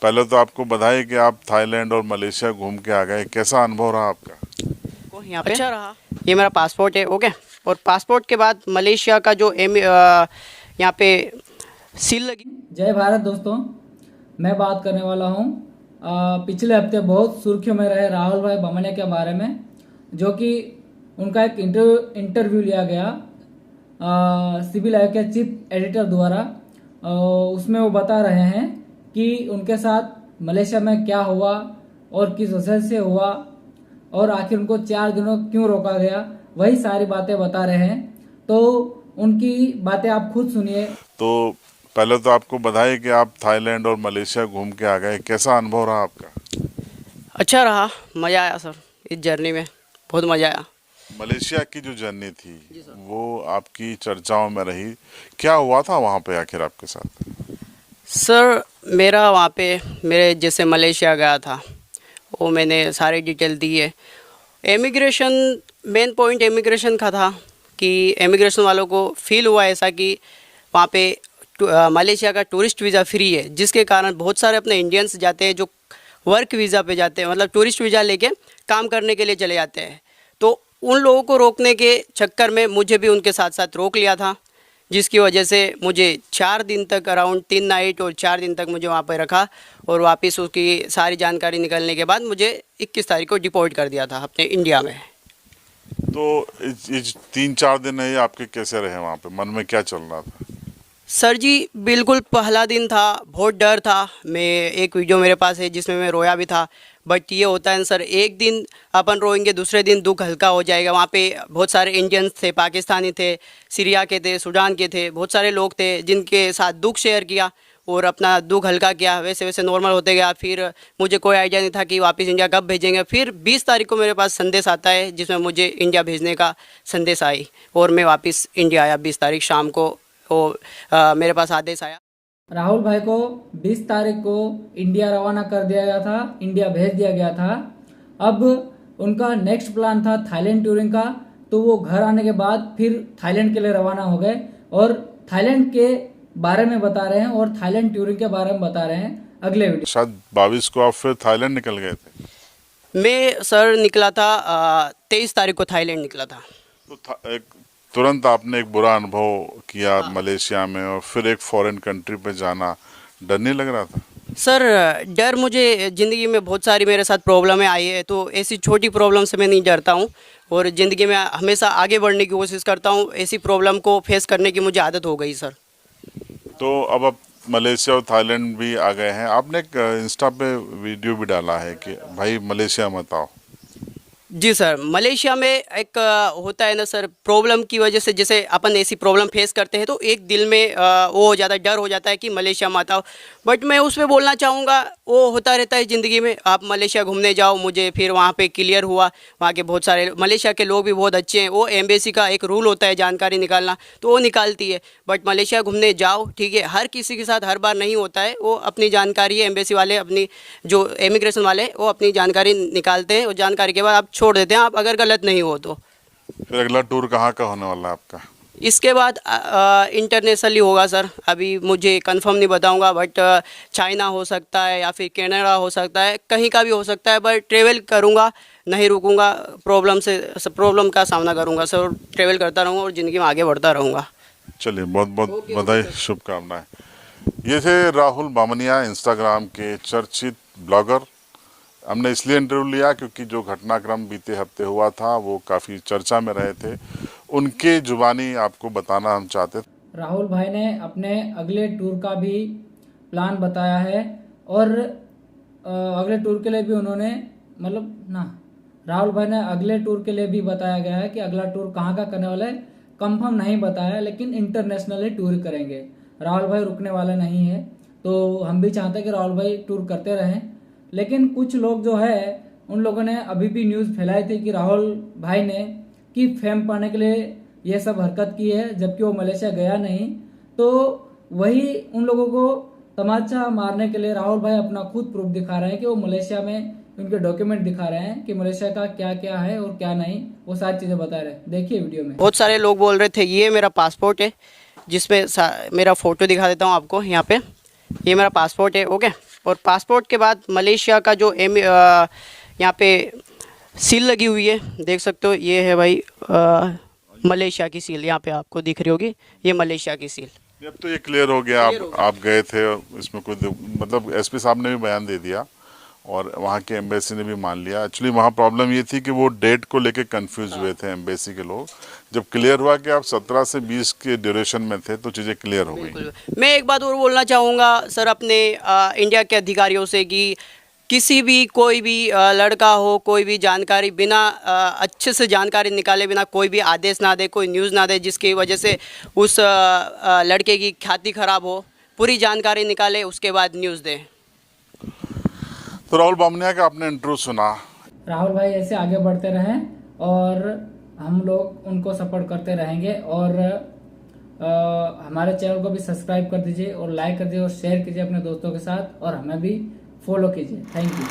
पहले तो आपको बधाई कि आप थाईलैंड और मलेशिया घूम के आ गए। कैसा अनुभव रहा आपका? यहाँ पे अच्छा रहा। ये मेरा पासपोर्ट है, ओके। और पासपोर्ट के बाद मलेशिया का जो यहाँ पे सील लगी। जय भारत दोस्तों, मैं बात करने वाला हूँ पिछले हफ्ते बहुत सुर्खियों में रहे राहुल भाई बामनिया के बारे में, जो कि उनका एक इंटरव्यू लिया गया सिविल लाइफ के चीफ एडिटर द्वारा। उसमें वो बता रहे हैं कि उनके साथ मलेशिया में क्या हुआ और किस वजह से हुआ और आखिर उनको 4 दिनों क्यों रोका गया, वही सारी बातें बता रहे हैं। तो उनकी बातें आप खुद सुनिए। तो पहले तो आपको बधाई कि आप थाईलैंड और मलेशिया घूम के आ गए। कैसा अनुभव रहा आपका? अच्छा रहा, मज़ा आया सर। इस जर्नी में बहुत मज़ा आया। मलेशिया की जो जर्नी थी वो आपकी चर्चाओं में रही। क्या हुआ था वहाँ पे आखिर आपके साथ? सर मेरा वहाँ पे मेरे जैसे मलेशिया गया था, वो मैंने सारी डिटेल दी है। इमिग्रेशन, मेन पॉइंट इमिग्रेशन का था कि इमिग्रेशन वालों को फील हुआ ऐसा कि वहाँ पे मलेशिया का टूरिस्ट वीज़ा फ्री है, जिसके कारण बहुत सारे अपने इंडियंस जाते हैं जो वर्क वीज़ा पे जाते हैं, मतलब टूरिस्ट वीज़ा लेके काम करने के लिए चले जाते हैं। तो उन लोगों को रोकने के चक्कर में मुझे भी उनके साथ साथ रोक लिया था, जिसकी वजह से मुझे 4 दिन तक, अराउंड 3 नाइट और 4 दिन तक मुझे वहाँ पर रखा और वापस उसकी सारी जानकारी निकलने के बाद मुझे 21 तारीख को डिपोर्ट कर दिया था अपने इंडिया में। तो इस 3-4 दिन है आपके कैसे रहे वहाँ पे? मन में क्या चल रहा था? सर जी बिल्कुल पहला दिन था, बहुत डर था। मैं एक वीडियो मेरे पास है जिसमें मैं रोया भी था। बट ये होता है ना सर, एक दिन अपन रोएंगे, दूसरे दिन दुख हल्का हो जाएगा। वहाँ पे बहुत सारे इंडियंस थे, पाकिस्तानी थे, सीरिया के थे, सूडान के थे, बहुत सारे लोग थे जिनके साथ दुख शेयर किया और अपना दुख हल्का किया। वैसे वैसे नॉर्मल होते गया। फिर मुझे कोई आइडिया नहीं था कि वापस इंडिया कब भेजेंगे। फिर 20 तारीख को मेरे पास संदेश आता है जिसमें मुझे इंडिया भेजने का संदेश आई और मैं वापस इंडिया आया 20 तारीख शाम को। मेरे पास आदेश आया। राहुल भाई को 20 तारीख को इंडिया रवाना कर दिया गया था, इंडिया भेज दिया गया था। अब उनका नेक्स्ट प्लान था थाईलैंड टूरिंग का, तो वो घर आने के बाद फिर थाईलैंड के लिए रवाना हो गए और थाईलैंड के बारे में बता रहे हैं और थाईलैंड टूरिंग के बारे में बता रहे हैं अगले वीडियो। शायद 22 को आप फिर थाईलैंड निकल गए थे। मैं सर निकला था 23 तारीख को थाईलैंड निकला था। तो तुरंत आपने एक बुरा अनुभव किया मलेशिया में और फिर एक फॉरेन कंट्री पे जाना, डर नहीं लग रहा था? सर डर, मुझे ज़िंदगी में बहुत सारी मेरे साथ प्रॉब्लमें आई है, तो ऐसी छोटी प्रॉब्लम से मैं नहीं डरता हूँ और ज़िंदगी में हमेशा आगे बढ़ने की कोशिश करता हूँ। ऐसी प्रॉब्लम को फेस करने की मुझे आदत हो गई सर। तो अब आप मलेशिया और थाईलैंड भी आ गए हैं। आपने एक इंस्टा पे वीडियो भी डाला है कि भाई मलेशिया मत आओ। जी सर, मलेशिया में एक होता है ना सर, प्रॉब्लम की वजह से जैसे अपन ऐसी प्रॉब्लम फेस करते हैं तो एक दिल में वो ज़्यादा डर हो जाता है कि मलेशिया मत आओ। बट मैं उस पर बोलना चाहूँगा, वो होता रहता है ज़िंदगी में। आप मलेशिया घूमने जाओ, मुझे फिर वहाँ पे क्लियर हुआ वहाँ के बहुत सारे मलेशिया के लोग भी बहुत अच्छे हैं। वो एम्बेसी का एक रूल होता है जानकारी निकालना, तो वो निकालती है। बट मलेशिया घूमने जाओ, ठीक है, हर किसी के साथ हर बार नहीं होता है। वो अपनी जानकारी है, एम्बेसी वाले अपनी जो इमिग्रेशन वाले वो अपनी जानकारी निकालते हैं और जानकारी के बाद आप छोड़ देते हैं, आप अगर गलत नहीं हो तो। फिर अगला टूर कहाँ का होने वाला है आपका? इसके बाद इंटरनेशनली होगा सर। अभी मुझे कंफर्म नहीं बताऊंगा, बट चाइना हो सकता है या फिर कनाडा हो सकता है, कहीं का भी हो सकता है। बट ट्रेवल करूंगा, नहीं रुकूंगा, प्रॉब्लम का सामना करूंगा सर, ट्रेवल करता रहूँगा और ज़िंदगी में आगे बढ़ता रहूँगा। चलिए, बहुत बहुत बधाई, शुभकामनाएं। ये थे राहुल बामनिया, इंस्टाग्राम के चर्चित ब्लॉगर। हमने इसलिए इंटरव्यू लिया क्योंकि जो घटनाक्रम बीते हफ्ते हुआ था वो काफ़ी चर्चा में रहे थे। उनके जुबानी आपको बताना हम चाहते थे। राहुल भाई ने अपने अगले टूर का भी प्लान बताया है और अगले टूर के लिए भी उन्होंने राहुल भाई ने अगले टूर के लिए भी बताया गया है कि अगला टूर कहाँ का करने वाला है, कंफर्म नहीं बताया, लेकिन इंटरनेशनली टूर करेंगे। राहुल भाई रुकने वाले नहीं है, तो हम भी चाहते हैं कि राहुल भाई टूर करते रहें। लेकिन कुछ लोग जो है उन लोगों ने अभी भी न्यूज़ फैलाई थी कि राहुल भाई ने कि फेम पाने के लिए ये सब हरकत की है, जबकि वो मलेशिया गया नहीं। तो वही उन लोगों को तमाचा मारने के लिए राहुल भाई अपना खुद प्रूफ दिखा रहे हैं कि वो मलेशिया में, उनके डॉक्यूमेंट दिखा रहे हैं कि मलेशिया का क्या क्या है और क्या नहीं, वो सारी चीज़ें बता रहे हैं। देखिए वीडियो में। बहुत सारे लोग बोल रहे थे ये मेरा पासपोर्ट है, जिसमें मेरा फ़ोटो दिखा देता हूँ आपको। यहाँ पे ये मेरा पासपोर्ट है, ओके। और पासपोर्ट के बाद मलेशिया का जो यहाँ पे सील लगी हुई है, देख सकते हो, ये है भाई मलेशिया की सील, यहाँ पे आपको दिख रही होगी, ये मलेशिया की सील। अब तो ये क्लियर हो गया, Clear हो आप गए थे, इसमें कोई मतलब एसपी साहब ने भी बयान दे दिया और वहाँ के एम्बेसी ने भी मान लिया। एक्चुअली वहाँ प्रॉब्लम ये थी कि वो डेट को लेके कंफ्यूज हुए थे एम्बेसी के लोग। जब क्लियर हुआ कि आप 17 से 20 के ड्यूरेशन में थे तो चीज़ें क्लियर हो गई। बिल्कुल। मैं एक बात और बोलना चाहूँगा सर अपने इंडिया के अधिकारियों से कि किसी भी कोई भी लड़का हो, कोई भी जानकारी बिना अच्छे से जानकारी निकाले बिना कोई भी आदेश ना दे, कोई न्यूज़ ना दे जिसकी वजह से उस लड़के की ख्याति खराब हो। पूरी जानकारी निकाले, उसके बाद न्यूज़ दे। तो राहुल बामनिया का आपने इंटरव्यू सुना। राहुल भाई ऐसे आगे बढ़ते रहें और हम लोग उनको सपोर्ट करते रहेंगे। और हमारे चैनल को भी सब्सक्राइब कर दीजिए और लाइक कर दीजिए और शेयर कीजिए अपने दोस्तों के साथ और हमें भी फॉलो कीजिए। Thank you.